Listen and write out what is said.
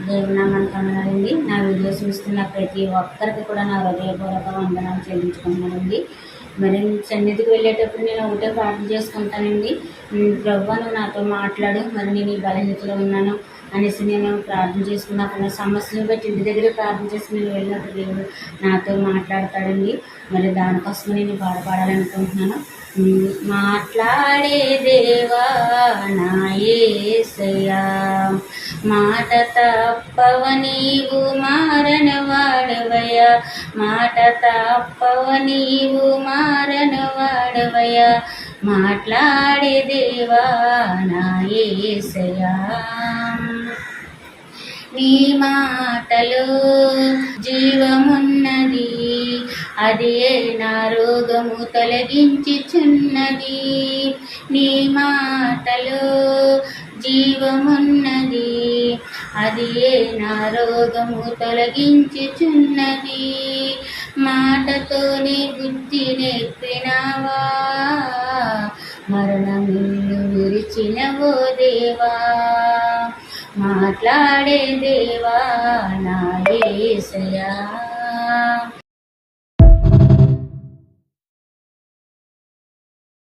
దేవుని నామానికి వందనాలండి. నా వీడియోస్ చూస్తున్న ప్రతి ఒక్కరికి కూడా నా హృదయపూర్వక వందనాలు చెల్లించుకుంటున్నానండి. మరి సన్నిధికి వెళ్ళేటప్పుడు నేను ఒకటే ప్రార్థన చేసుకుంటానండి. ప్రభువా నువ్వు నాతో మాట్లాడు, మరి నేను ఈ బలహీనతలో ఉన్నాను అనేసి నేను ప్రార్థన చేసుకున్నప్పుడు నా సమస్యను బట్టి ఇంటి దగ్గర ప్రార్థన చేసుకుని నేను వెళ్ళినప్పుడు దేవుడు నాతో మాట్లాడతాడండి. మరి దానికోసం నేను పాడాలనుకుంటున్నాను. మాట్లాడే దేవా నా యేసయ్యా, మాట తప్పవ నీవు మారనవాడవయ్యా, మాట తప్పవ నీవు మారనవాడవయ్యా, మాట్లాడే దేవా నా యేసయ్యా. నీ మాటలో జీవమున్నది, అది నా రోగము తొలగించుచున్నది. నీ మాటలో జీవమున్నది, అది నా రోగము తొలగించుచున్నది. మాటతోనే బుద్ధి నేర్పినావా, మరణమిల్లు విరిచినవో దేవా, మాట్లాడే దేవా నా యేసయ్యా.